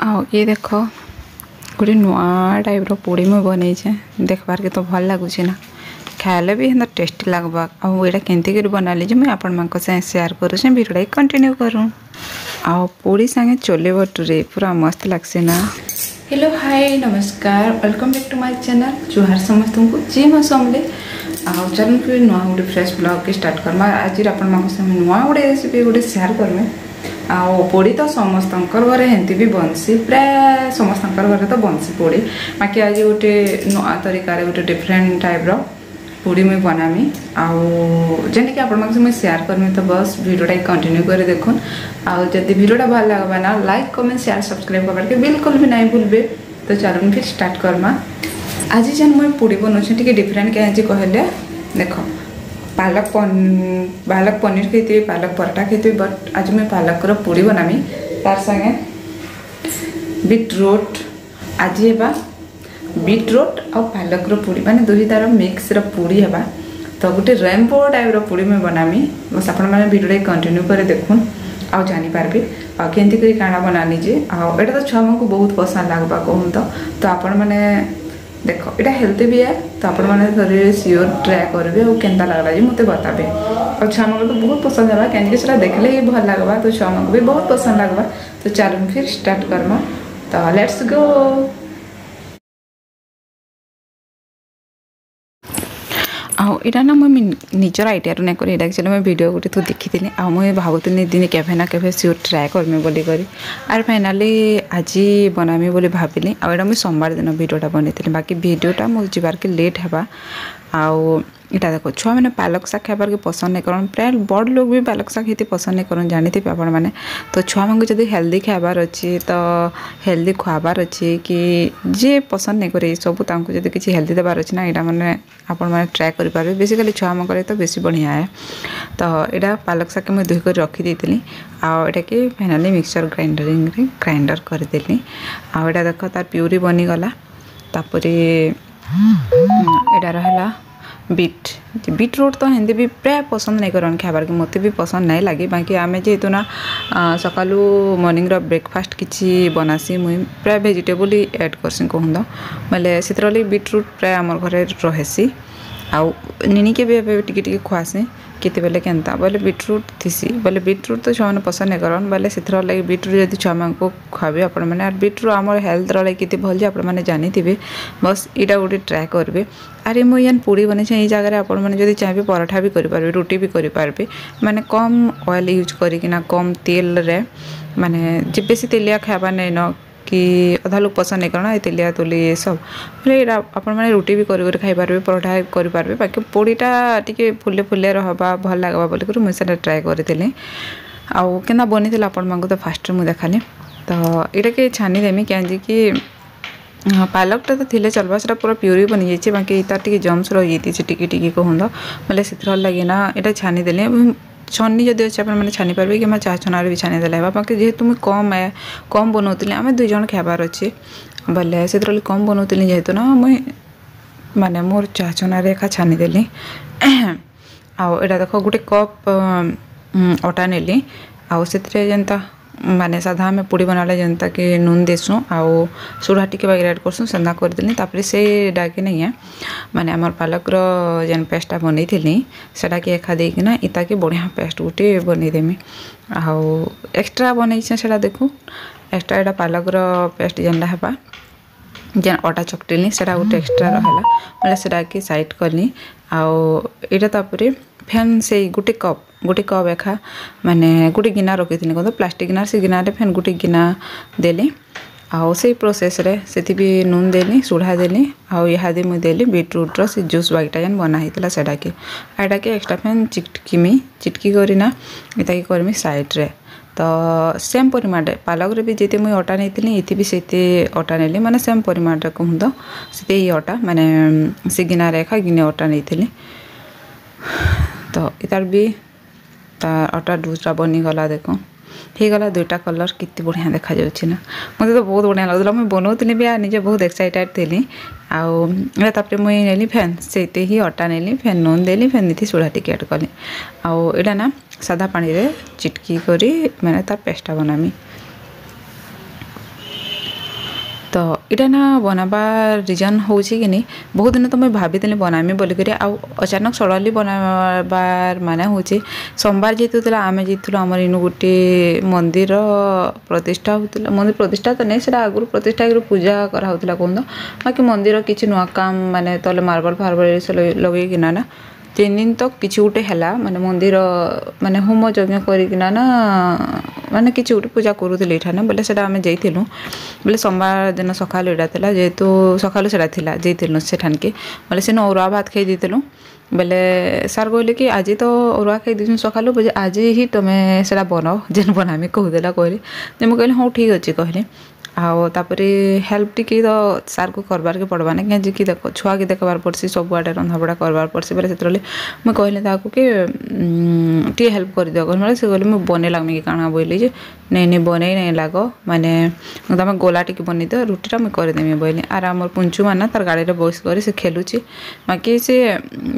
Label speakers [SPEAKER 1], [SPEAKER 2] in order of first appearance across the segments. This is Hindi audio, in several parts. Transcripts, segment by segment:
[SPEAKER 1] आओ ये देख गोटे नुआ टाइप पोड़ी मुझे बनईचे देखबार के तो भल लगुच ना खाइले भी हमें टेस्टी लगवा आईटा केमती बनाली जो मुझे आपण सेयार करुचे भिडियोटा कंटिन्यू करूँ आओ पोड़ी सांगे चोले भटूरे पूरा मस्त लगसे ना। हेलो हाय नमस्कार welcome back to my channel जुहार समस्त को जी मैं समले आओ चल फिर नुआ गोटे फ्रेश ब्लॉग के स्टार्ट करमा आज आपण नुआ गोटे रेसिपी गोटे सेयार करमे आओ पोड़ी तो समस्त घरे हेंती भी बनसी प्राय समस्त घरे तो बनसी पोड़ी बाकी आज गोटे नुआ तरीका गोटे डिफरेंट टाइप रो पोड़ी मुझे बनामी आउ जेनकि आपसे सेयार करमी तो बस वीडियोटा कंटिन्यू कर देखुन आउ जदि वीडियोटा भल लगवा ना लाइक कमेंट शेयर सब्सक्राइब करके बिल्कुल भी नहीं भूलबे। तो चलो फिर स्टार्ट करमा आज जेन मुझे पोड़ी बनाऊँ टी डिफरेंट क्या कहले देख पालक पनीर खाई पालक पराठा खाई बट आज मैं पालक पोड़ी बनामी तार संगे बीटरूट आज है बीटरूट और पालक पोड़ी माने दुही तार मिक्स पोड़ी है तो गोटे रेनबो टाइप पोड़ी मैं बनामी बस आपण मैंने वीडियो कंटिन्यू कर देखुन आउ जानीपारे आमती कर काଣା बनानी जे आटा तो छुआ को बहुत पसंद लगवा कहूँ तो आपण मैंने देख यहाँ हेल्थी भी है तो आपण मैंने थोड़े सियोर ट्राए करेंगे और केन्ता लगला जी मत बताबे और छुआ को तो बहुत पसंद है कहीं देखले ही भल लगवा तो छुआ को भी बहुत पसंद लगवा। तो चलो फिर स्टार्ट करमा तो लेट्स गो। आईटा ना मुझे निजर आइडिया नहीं कर एक्चुअली मैं वीडियो गोटे तो देखी आ मुझे भावुनी दिन केवे ना केवे सियोर ट्राए करमी बोली करी आर फाइनाली आज बनामी बोली भाविली आईटा मुझे सोमवार दिन वीडियोटा बनई बाकी वीडियोटा मुझे जबार के लेट है आउ इटा देखो छुआ मैंने पालक शाग खाबार के पसंद नहीं करन प्राय बड़ लोग भी पालक शाग ये पसंद नहीं करन जानी आपण मैंने तो छुआ मांग जब हेल्दी खाबार अच्छी तो हेल्दी खुआबार अच्छी कि जी पसंद नहीं करे सब जब किसी हेल्दी देवार अच्छी ना यहाँ मैंने आपण मैंने ट्राए करेंगे बेसिकली छुआ मांग तो बेसी बढ़िया है। तो यहाँ पालक शाग मुझे धोई कर रखी आटा कि फाइनाली मिक्सचर ग्राइंडर करदेली आटा देख तार प्यूरी बनीगला तापर यहाँ रहा बीटरूट तो हिंदी भी प्राय पसंद नहीं करन खाबार के मत भी पसंद नहीं लगे बाकी आमे जेहेतु ना सकालू मॉर्निंग रो ब्रेकफास्ट किसी बनासी मुई प्राय वेजिटेबल ही ऐड करसी कहूँ तो बोले से बीटरूट प्राय आम घर रहेसी आउ निनी के भी टिके खुआसी केते बेले केनता बोले बीटरूट थीसी बोले बीटरूट तो छुआ पसंद नहीं करन बोले से लगे बीटरूट जब छुआ को खुआबे आपण मैंने बीटरूट आम हेल्थ लगे कितने भल जे आपने जानी बस यहाँ गोटे ट्राए करेंगे। अरे मुझे पोड़ी बनी ये जगह आप चाहिए पराठा भी करेंगे रुटी भी करेंगे माने कम ऑयल यूज करना कम तेल रे माने जे बेसी तेलिया खावा नहीं न कि अधा लोग पसंद नहीं करना तेलिया तुली ये सब बोले आपण मैंने रुटी भी कर खाई पारे पराठा करेंगे बाकी पोड़ीटा टी फुले फुले रहा भल लगवा बोलिक मुझे ट्राए करी आउ केना बनी आपण तो फास्ट मुझे देखाली तो यहाँ के छानीदेमी कहीं कि पालकटा तो थिले चलवा से पूरा प्यूरी बनी जाइए बाकी तार टी जम्स रही टिकी कहूँ तो बोले से लगे ना यहाँ छानीदेली छन्नी जदि अच्छे मैंने छानी पारे कि चाह छनार भी छानी देला बाकी जेहेतु मुझे कम बनाऊली आम दुई जन खाबार अच्छे बोले से कम बनाऊली जेहेतु ना मुई माने मोर चाह छनार एका छानीदेली आउ यहाँ देख गोटे कप अटा नेली आउ से जेनता माने साधा आम पोड़ी बनाले जनता कि नून देसुँ आउ सोडा टिके बागे ऐड करसुँ सेंदा करदेली तापर से डाके नहीं माने आमर पालक जेन पेस्टा बनई थी सेटा कि एखा देना इता कि बढ़िया पेस्ट गोटे बनईदेमी आउ एक्सट्रा बनई से देखू एक्सट्रा यहाँ पालक पेस्ट जेनटा है जेन अटा चकटिली से गोटे एक्सट्रा रहा बोले से कि साइड कली आउ यहाँ तापर फैन से गोटे कप एखा माने गोटे गिना रखी थी कहते प्लास्टिक गिना से गिना फैन गोटे गिना देली आउ से प्रोसेस रे से भी नून देली सोढ़ा देली आउ इहादे मुझे देली बीटरूट से जूस बागटा जेन बनाई सेटा के एक्सट्रा फैन चिटकी करना इता करमी साइड रे तो सेम परिमाण पालक भी जीते मुझे अटा नहीं ये भी से अटा नेली माने सेम परिमाण कहूँ तो से अटा माने से गिना रेखा गिने अटा नहीं तो इतार भी तार अटा दूसरा बनीगला देख होगला दुईटा कलर कितनी बढ़िया देखा जाऊँगी ना मत तो बहुत बढ़िया लगुला मुझे बनाऊली भी निजे बहुत एक्साइटेड थी आउे मुझे नेली फैन से ही अटा नेली फैन नून देली फैन नीति सोडा टिके ऐड कली आउटा ना सादा पानी रे चिटकी करी मैंने तार पेस्टा बनामी तो इटा ना बनाबार रिजन हूँ कि नहीं बहुत दिन तो मुझे भाभी बनामी बोलिक अचानक सडनली बनाबार माने हूँ सोमवार जेहतु आम जाइलु आम इनु गोटे मंदिर प्रतिष्ठा होता मंदिर प्रतिष्ठा तो नहीं से आगुरी प्रतिष्ठा पूजा कराला कहूँ बाकी मंदिर किसी नुआ काम माने तले मार्बल फार्बल लगे ना 3 दिन तक किसी गोटे है माने मंदिर माने होम यज्ञ करना ना माने किसी गोटे पूजा करूँ ना बोले से आम जाइलु बोले सोमवार दिन सका था जेहेतु सका जाइलु सेठान के बोले से अरुआ भात खाई देलु बोले सार कहले कि आज तो अरुआ खाई दी सका बोले आज ही तुम्हें से बनाओ जेन बनामी कहदेला कहली मुझे कहली हाँ ठीक अच्छे कहली आउे हेल्प टी तो सार को करबार के पड़वा ना कहीं देख छुआ के देखबार पड़सी सब आड़े रंधाबड़ा करबार पड़सी बोले से मुझे कहली कि टी हेल्प कर दियो कहले से कहले मुझे बने लगमी कि काଣା बोली जे नहीं बने नहीं लाग माने तुम गोला टी बनी दियो रुटीटा मुझे करदेमी बोली आर आम पुंचु माना तार गाड़ी में बस कर खेलुची बाकी से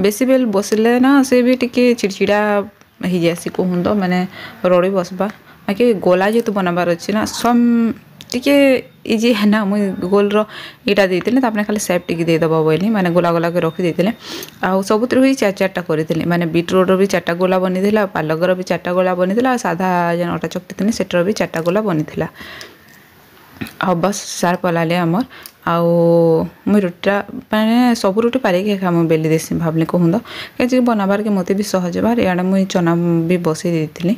[SPEAKER 1] बेसी बेल बसले ना से भी टी चिड़चिड़ा हो जासी कहूँ तो मैंने रड़ी बसबा बाकी गोला जेहतु बनाबार अच्छी ना सम टिके इजी है ना मुझे गोल रीटा देते खाली सेप टी देदेव बोली मैंने गोला गोला के रखी देते सब ही 4-4टा करी मैंने बीटरूट भी 4टा गोला बनी पालकर भी 4टा गोला बनी साधा जेन अटा चकटी सेटर भी 4टा गोला बनी बस सार पलाले आमर मुई रुटीटा मैंने सब रुटी पारिक खा मुझे बेली देसी भावली कहूँ तो कहीं बनाबार के मत भी सहज बार इे मुझे चना भी बसई देती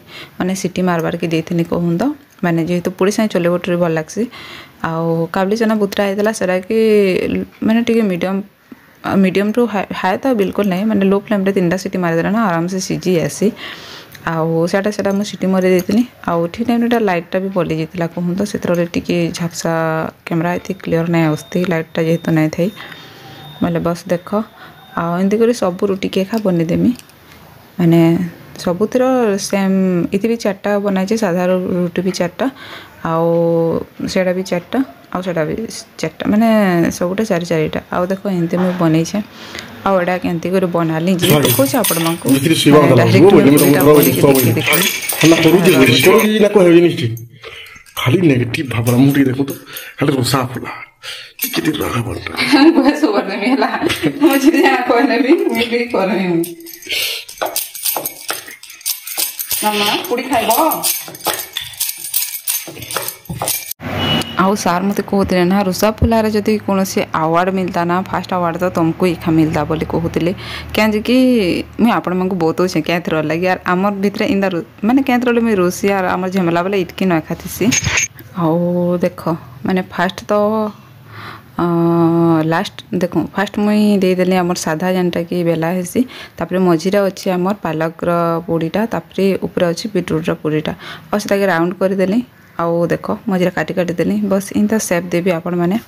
[SPEAKER 1] मैंने सीटी मारबार के देती कहूँ तो मैंने जेहेतु पुड़ी साई चले बटे भल लग्सी काबली चना बुतरा होता सेटा कि मैंने टी मीडियम टू हाई तो बिल्कुल नहीं मैंने लो फ्लेम 3टा सीटी मारिदेला ना आराम से सीझी आसी आटा मुझे सीटी मरी देती ठीक टाइम लाइटा भी पलि जाता कहूँ तो से झापसा कैमेरा ये क्लीयर नहीं आसती लाइटा जेहेतु नहीं थी बोले बस देख आमती कर सब रुटी के खा बनीदेमी मैंने सबुतिर सेम इति भी 4टा बनाई साधा रुटी भी 4टा आटा भी 4टा आटा भी 4टा मैंने सबुटा 4-4टा आउ देख एमती मुझे बनईछे आड़ा केमती कर बनाली जी देखो आपण मानकू
[SPEAKER 2] खाली नेगेटिव भावना मुठी देखो तो खाली रोसा फुला किती राग बनता
[SPEAKER 1] बस ओवर में हला मुझे या कोने भी मिली करनी मामा पुड़ी खाइबो आउ सार मत कहते ना रोसा फुलार जदि कौन से अवार्ड मिलता ना फास्ट अवार्ड तो तुमको इखा मिलता बोली कहते क्या कि मुझे आपण मानक बहुत अच्छे क्या थर लगे यार आमर भितर इंदा मैंने क्या थर मुझे रोसी यार आमर झमेला बोले इटकी न खातीसी आउ देख मैंने फास्ट तो लास्ट देखो फास्ट मुई देदेली आमर साधा जेनटा कि बेला हेसी तापरे मझीरे अच्छे आमर पालकर पोड़ीटा तापरे ऊपर अच्छे बीटरूट पोड़ीटा और से राउंड करदेली आउ देख मझे काटी काटी देली बस इनता सेप देवी आपण मैंने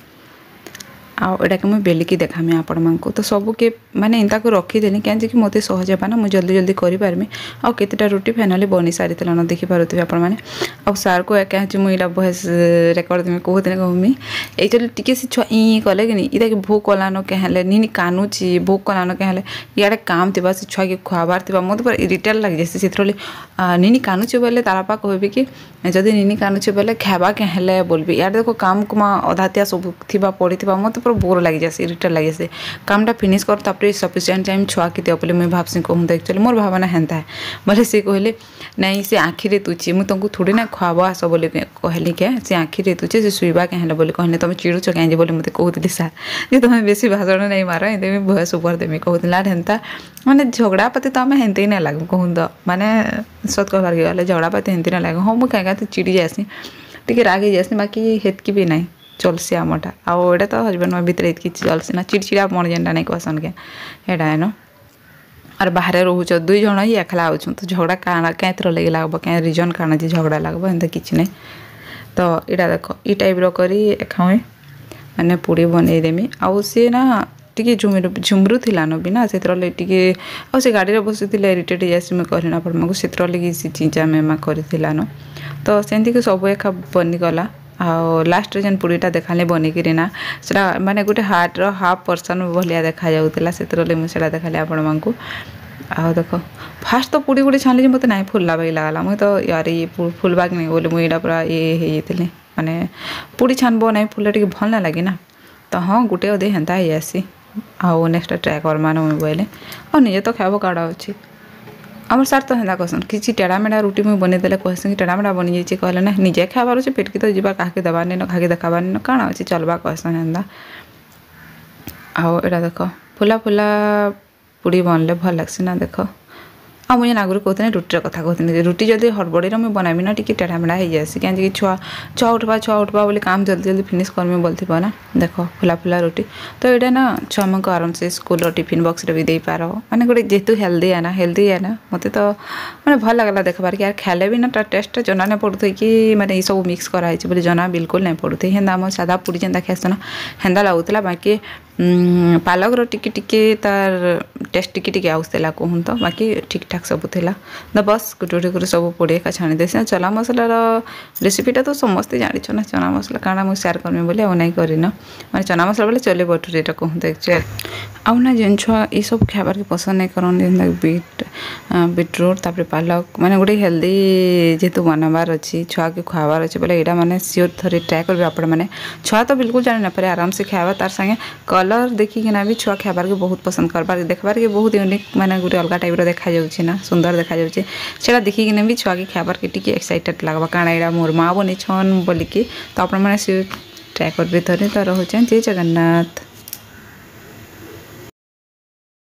[SPEAKER 1] आटा के मुझे बेलिकी देखामी आपण मानक तो सब के माने इनता को रखीदेली क्या मत सहज है ना मुझे जल्दी जल्दी करें आउ केतेटा रुटी फाइनाली बनी सारी न देखी पारे आपण मैंने आउ सार को क्या मुझे वॉइस रेकर्ड देमी कहते कहमी एक्चुअली टी से छुआ कले कि इटा कि भोक कलान क्या नी कानुची भोक कलान क्या इे काम थी से छुआ के खुआबार थी मत पूरा इरिटेट लग जाए से नी कानुची बोले तार बापा कहबी कि जदि नी कानुची बोले खावा क्या बोलबी यार देखो काम कुमा अधातिया सब थी पड़ी थी मत पूरा बोर लगी जाए इरिटेट लगे से कामटा फिनिश कर तापर सफिसीयंट टाइम छुआ के दियो बोले मुझे भावसी कहूँ तो एक्चुअली मोर भावना हेन्ता है बोले सी कहले नहीं से आँखिरे तुची मुझे तुमको थोड़ी ना खुआब आस बोले कहली क्या से आँखिरे तुचे से शुवा क्या बोले कहले तुम चिड़ुच कहीं बोले मत कहते सार जे तुम्हें बेसी भाषण नहीं मार ये भयस उपर देमी कहते हेन्ता माने झगड़ा पाती तो आम हेन्ते ही नहीं लगे कहूँ तो माने सत कहबार के गले झगड़ा पाती हेन्ते नहीं लगे हाँ मुझे क्या चिड़ी जासी टी रागी जासी बाकी हेतकी भी नहीं चलसी आमटा आटा तो हजबैंड में भितर किसी चलसी ना चिड़चिड़ा मन जेनटा नहीं कहसन के हेटा है न और बाहर रोच 2 जन ही एकला हो तो झगड़ा काना क्या लगे लगे क्या रिजन काना जी झगड़ा लगे एंता किसी नहीं तो यहाँ देख ई टाइप खाए मैंने पूड़ी बनईदेमी आउ सी ना टी झुमरू थिला न भी ना से टी गाड़ी में बसी इरिटेट जासी मुझे कहली ना से लगे चिंचा मेमा करथिला न तो सेमती सब एका बनीगला लास्ट जेन पूड़ीटा देखाली बनिकी ना से माने गोटे हार्टर हाफ पर्सन भाया देखा जाऊला से मुझे देखाली आपण मानक आ देख फास्ट तो पूड़ी छाणी मत ना फुलला भाई लगला मुझे तो यार ये फुलबाक नहीं बोले मुझे पूरा ये माने माने पूरी छानब ना फुले टी भल ना लगे ना तो हाँ गोटे अधे हेन्ता ही आसी आउ नेक्स्ट ट्राए करमा मुई बोले और निजे तो खाब काड़ा अच्छी आम सार तो हेन्ता कहसन किसी टेढ़ा मेढ़ा रुटी मुई बनईदे कहसन कि टेढ़ा मेढ़ा बनी जाइए कहले ना निजे खाबार अच्छे पेटकी तो जावा क्या देवार नहीं क्या देखाबार नहीं काଣା अच्छे चलवा कहसन हेन्ता आउ एटा देख फुला फुला पूड़ी बनले भल लगसी ना देख आ मुझे आगुरी कहते रुटीर कथा कहते रुटी जब हड़बड़ी मुझे बनाबी ना टी टेढ़ा मेढ़ा हो जासी कहीं छुआ छुआ उठवा बोली काम जल्दी जल्दी फिनिश करमी बोलती ना देख फुला फुला रुटी तो ये ना छुआ मान आराम से स्कूल टिफिन बॉक्स रे भी दे पार मैंने गोटे जेहेतु हेल्दी है ना मत तो मैंने भल लगला देखबार कि यार खाले भी ना टेस्ट जना नहीं पड़ुथे कि मैंने ये सब मिक्स कराई बोले जना बिल्कुल नहीं पड़ुथे हेन्दा आम सादा पूरी जेनता खासन हेन्दा लगुला बाकी पालक टिके तार टेस्ट टिके आसला कहूँ तो बाकी ठीक ठाक सब थिला तो बस गोटे गोटे सब पोड़े का छाणी देसी चना मसलार रेसिपीटा तो समस्ते जान ना चना मसला काଣା मुझे सेयार करमी बोले आउ नहीं करन मैंने चना मसला बोले चले बटुरी कहूँ तो एक्चुअल आउ ना जेन छुआ ये सब खाबार के पसंद नहीं करन बीटरूट तापर पालक मैंने गोटे हेल्दी जेहेतु बनाबार अच्छी छुआ के खुआबार अच्छे बोले यहाँ मैंने सियोर थे ट्राए करेंगे आपण मैंने छुआ तो बिल्कुल जानी ना पारे आराम से खावा तार संगे कलर देखिकिना भी छुआ खाबार के बहुत पसंद करबार देखबार के बहुत यूनिक मैंने गोटे अलग टाइप देखा जाऊँगी ना सुंदर देखा जाऊँगी से देखिकिना भी छुआ के खाबार के टी एक्साइटेड लगवा काଣା यहाँ मोर माँ बनी छन बोलिकी तो आपण मैंने ट्राए करेंगे थे तो रोचे जय जगन्नाथ।